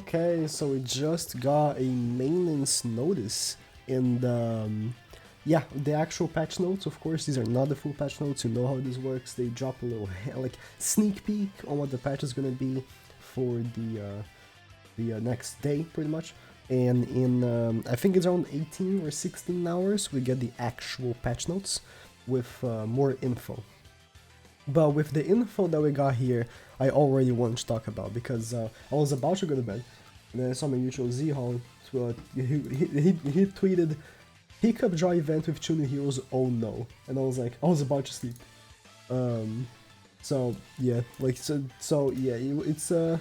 Okay, so we just got a maintenance notice in the yeah, the actual patch notes. Of course, these are not the full patch notes. You know how this works. They drop a little like sneak peek on what the patch is gonna be for the next day, pretty much. And in I think it's around 18 or 16 hours, we get the actual patch notes with more info. But with the info that we got here, I already want to talk about because I was about to go to bed, and then I saw my mutual Z-Hall. He tweeted, "Pickup draw event with 2 new heroes. Oh no!" And I was like, I was about to sleep. So yeah, like so yeah, it's 2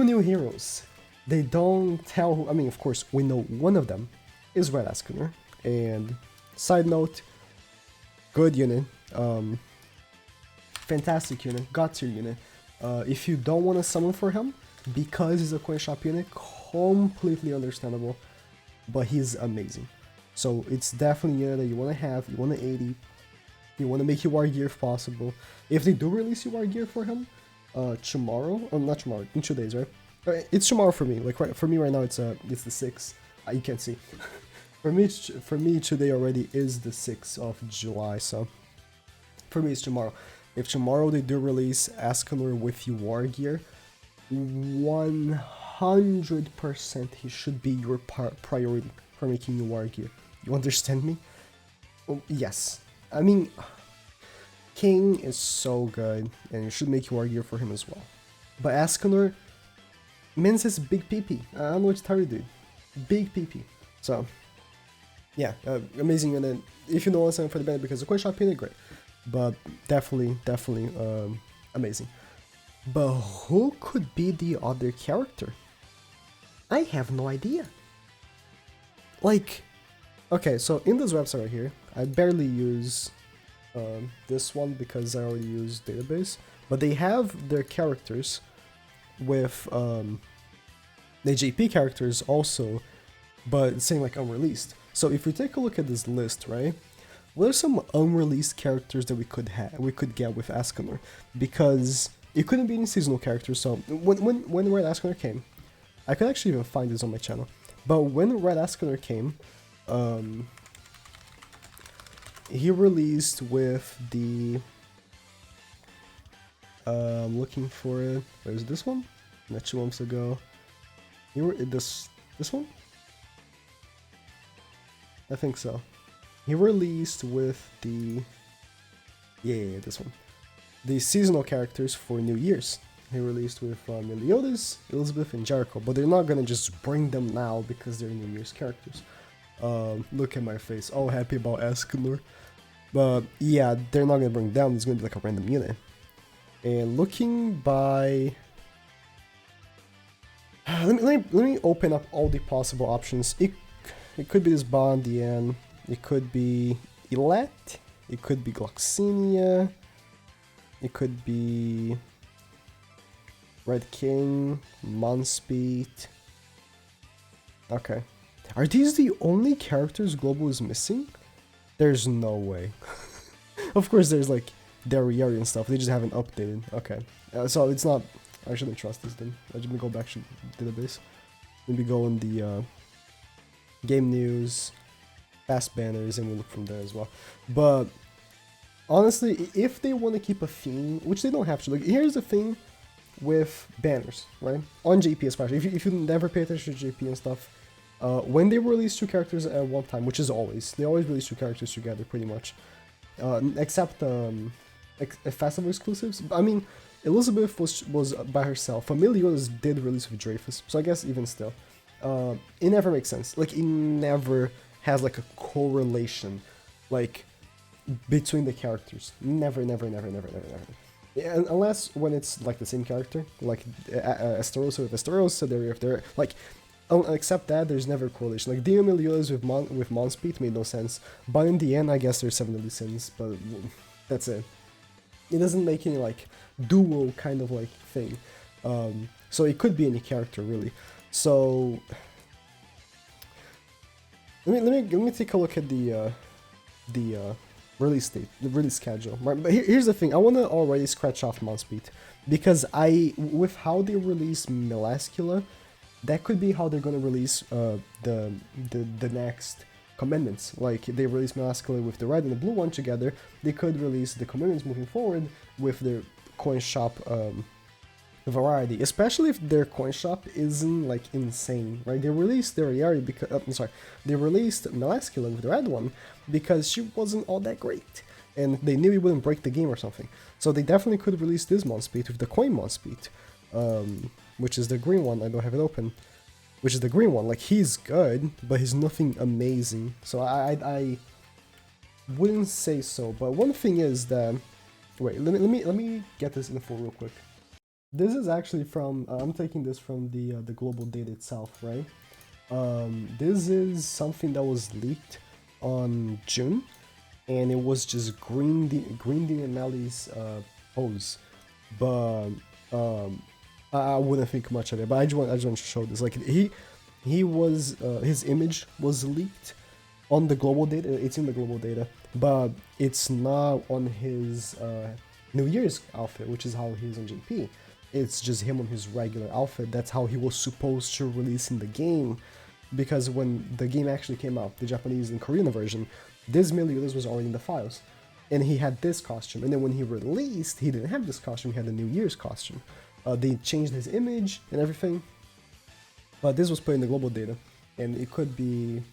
new heroes. They don't tell. I mean, of course, we know one of them is Red Escuner. And side note, good unit. Fantastic unit, god tier unit. If you don't want to summon for him because he's a coin shop unit, completely understandable, but he's amazing. So it's definitely a unit that you want to have, you want to 80, you want to make UR gear if possible. If they do release UR gear for him, tomorrow, not tomorrow, in 2 days, right? It's tomorrow for me. Like for me right now, it's the 6th. You can't see. for me today already is the 6th of July. So for me, it's tomorrow. If tomorrow they do release Escanor with UR gear, 100% he should be your priority for making UR gear. You understand me? Oh, yes. I mean, King is so good, and you should make UR gear for him as well. But Escanor, Min says big PP. I don't know what to tell you, dude. Big PP. So, yeah, amazing. And then if you know what's for the band, because the coin shop unit, great. But definitely amazing. But who could be the other character? I have no idea. Like, okay, so in this website right here, I barely use this one because I already use database. But they have their characters with the JP characters also, but saying like unreleased. So if we take a look at this list, right? What are some unreleased characters that we could get with Escanor? Because it couldn't be any seasonal characters. So when Red Escanor came, I could actually even find this on my channel. But when Red Escanor came, he released with the looking for it. Where's this one? Not 2 months ago. This one? I think so. He released with the this one, the seasonal characters for New Year's. He released with Meliodas, Elizabeth, and Jericho, but they're not gonna just bring them now because they're New Year's characters. Look at my face, all happy about Escanor, but yeah, they're not gonna bring them. It's gonna be like a random unit. And looking by, let me open up all the possible options. It could be this Bondian. It could be Elet, it could be Gloxinia, it could be Red King, Monspeed. Okay. Are these the only characters Global is missing? There's no way. Of course there's like Derriere and stuff, they just haven't updated. Okay. So it's not, I shouldn't trust this then. Let me go back to the database. Let me go in the game news, past banners, and we'll look from there as well. But honestly, if they want to keep a theme, which they don't have to, like, here's the thing with banners, right? On JP especially, if you never pay attention to JP and stuff, when they release 2 characters at one time, which is always, they always release 2 characters together pretty much, except festival exclusives. I mean, Elizabeth was by herself. Familio's did release with Dreyfus, so I guess even still, it never makes sense. Like, it never has like a correlation, like, between the characters. Never. Yeah, unless when it's like the same character, like Esterosa with Esterosa, they're like, except that there's never a correlation. Like Dio Meliodas with Monspeed made no sense, but in the end, I guess there's 7 deadly sins, but that's it. It doesn't make any like duo kind of like thing. So it could be any character really. So let me take a look at the release date, the release schedule. Right? But here's the thing: I want to already scratch off Monspeed because with how they release Melascula, that could be how they're gonna release the next commandments. Like they release Melascula with the red and the blue one together, they could release the commandments moving forward with their coin shop variety, especially if their coin shop isn't like insane, right? They released their Yari because they released Melascula with the red one because she wasn't all that great, and they knew it wouldn't break the game or something. So they definitely could release this Monspeed with the coin Monspeed, which is the green one. I don't have it open. Which is the green one. Like he's good, but he's nothing amazing. So I wouldn't say so. But one thing is that wait, let me get this info real quick. This is actually from I'm taking this from the global data itself, right? This is something that was leaked on June, and it was just Green and Melly's pose, but I wouldn't think much of it. But I just want to show this. Like he was his image was leaked on the global data. It's in the global data, but it's not on his New Year's outfit, which is how he's on JP. It's just him on his regular outfit. That's how he was supposed to release in the game, because when the game actually came out, the Japanese and Korean version, this Meliodas was already in the files, and he had this costume. And then when he released, he didn't have this costume. He had the New Year's costume. They changed his image and everything, but this was put in the global data, and it could be.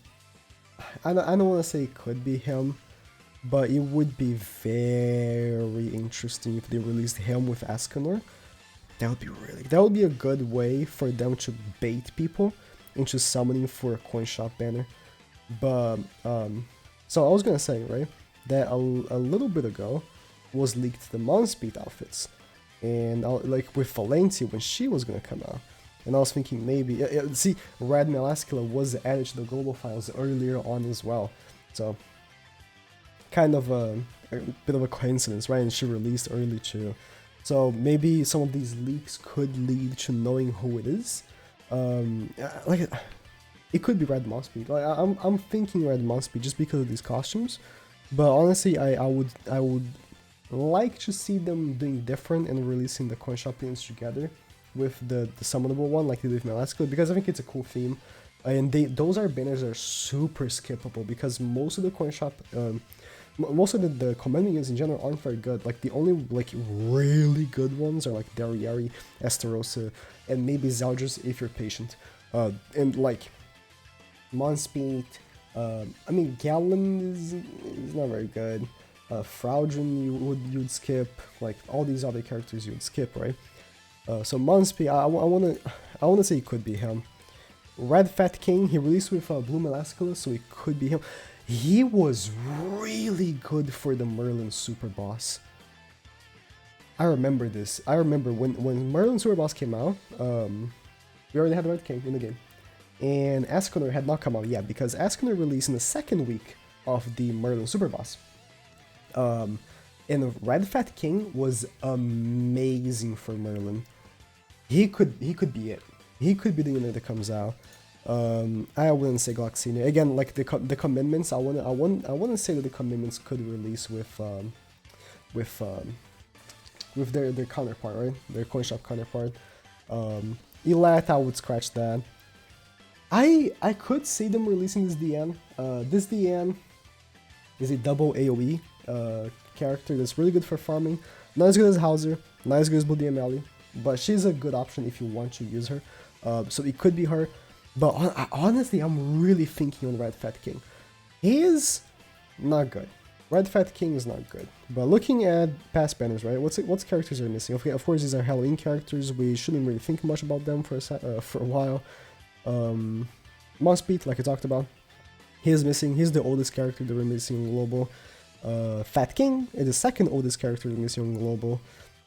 I don't want to say it could be him, but it would be very interesting if they released him with Escanor. That would be a good way for them to bait people into summoning for a coin shop banner. But so I was gonna say, right, that a little bit ago was leaked the Monspeed outfits, and like with Valencia when she was gonna come out, and I was thinking maybe see, Red Melascula was added to the global files earlier on as well, so kind of a bit of a coincidence, right? And she released early too. So maybe some of these leaks could lead to knowing who it is. Like it could be Red Monspeed. Like I'm thinking Red Monspeed just because of these costumes. But honestly, I would like to see them doing different and releasing the coin shop things together with the summonable one, like they did with Melascula, because I think it's a cool theme. And those are banners that are super skippable because most of the coin shop. Most of the command minions in general aren't very good. Like the only like really good ones are like Dariari, Estarossa, and maybe Zeldris if you're patient. And like Monspeed, I mean Galen is not very good. Fraudrin you'd skip. Like all these other characters you'd skip, right? So Monspeed, I wanna say it could be him. Red Fat King, he released with Blue Melascula, so it could be him. He was really good for the Merlin Super Boss. I remember this. I remember when Merlin Super Boss came out, we already had the Red King in the game. And Escanor had not come out yet, because Escanor released in the second week of the Merlin Super Boss. And Red Fat King was amazing for Merlin. He could be it. He could be the unit that comes out. I wouldn't say Gloxinia. Again, like the commitments, I wanna say that the commitments could release with their counterpart, right? Their coin shop counterpart. Elat, I would scratch that. I could see them releasing this DN. This DN is a double AoE character that's really good for farming. Not as good as Hauser, not as good as Blue DML, but she's a good option if you want to use her. So it could be her. But honestly, I'm really thinking on Red Fat King. He is not good. Red Fat King is not good. But looking at past banners, right? What's characters are missing? Okay, of course, these are Halloween characters. We shouldn't really think much about them for a while. Monspeed, like I talked about, he is missing. He's the oldest character that we're missing in global. Fat King is the second oldest character we're missing in global.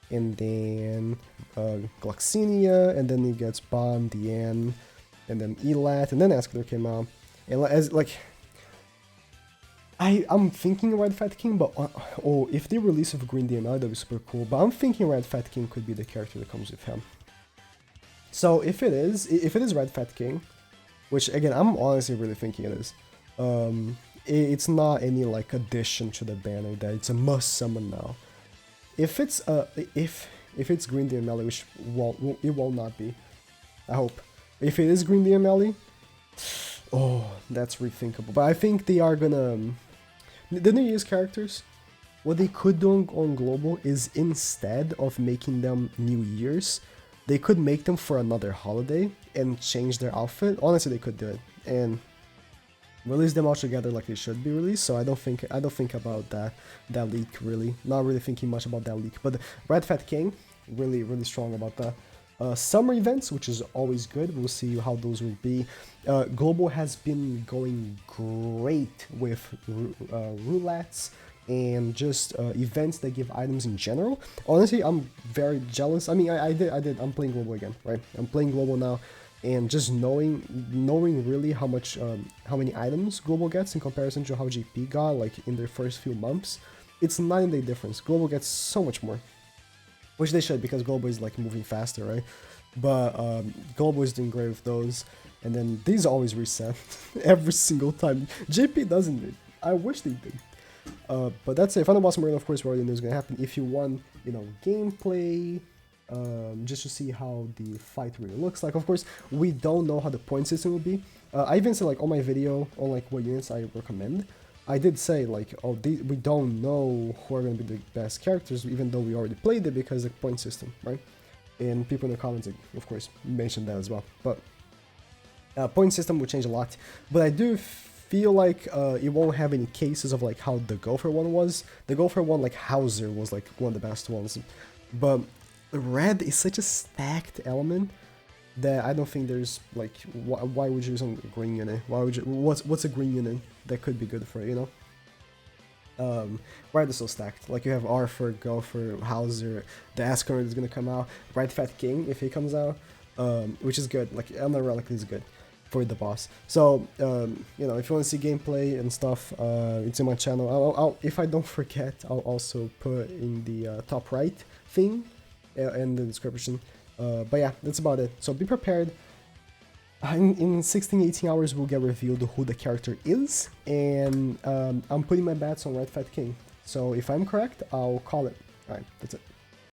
And then Gloxinia, and then he gets Bomb, Diane, and then Elat, and then Escanor came out. And as like, I'm thinking Red Fat King, but if they release with Green DML, that'd be super cool. But I'm thinking Red Fat King could be the character that comes with him. So if it is Red Fat King, which again I'm honestly really thinking it is, it's not any like addition to the banner that it's a must summon now. If it's if it's Green DMLE, which it will not be, I hope. If it is Green DMLE, oh, that's rethinkable. But I think they are gonna the New Year's characters. What they could do on global is, instead of making them New Year's, they could make them for another holiday and change their outfit. Honestly, they could do it and release them all together like they should be released. So I don't think about that leak really. Not really thinking much about that leak. But Red Fat King, really strong about that. Summer events, which is always good. We'll see how those will be. Global has been going great with roulettes and just events that give items in general. Honestly, I'm very jealous. I mean, I'm playing global again, right? I'm playing global now, and just knowing really how many items global gets in comparison to how GP got like in their first few months, it's night and day difference. Global gets so much more, which they should, because global is like moving faster, right? But global is doing great with those, and then these always reset every single time. JP doesn't. I wish they did. But that's it. Final Boss Marine, of course, we already know is going to happen. If you want, gameplay, just to see how the fight really looks like. Of course, we don't know how the point system will be. I even said, like, on my video, on, like, what units I recommend, I did say, like, oh, we don't know who are going to be the best characters, even though we already played it, because of the point system, right? And people in the comments, of course, mentioned that as well. But point system will change a lot. But I do feel like it won't have any cases of like how the Gopher one was. The Gopher one, like Hauser, was like one of the best ones. But red is such a stacked element that I don't think there's like why would you use a green unit? Why would you? What's a green unit that could be good for it? Red is so stacked. Like you have Arthur, Gopher, Hauser. The Ascurrent is gonna come out. Red Fat King if he comes out, which is good. Like Elder Relic is good for the boss. So, if you want to see gameplay and stuff, it's in my channel. If I don't forget, I'll also put in the top right thing in the description. But yeah, that's about it. So be prepared. In 16-18 hours, we'll get revealed who the character is, and I'm putting my bets on Red Fat King. So if I'm correct, I'll call it. Alright, that's it.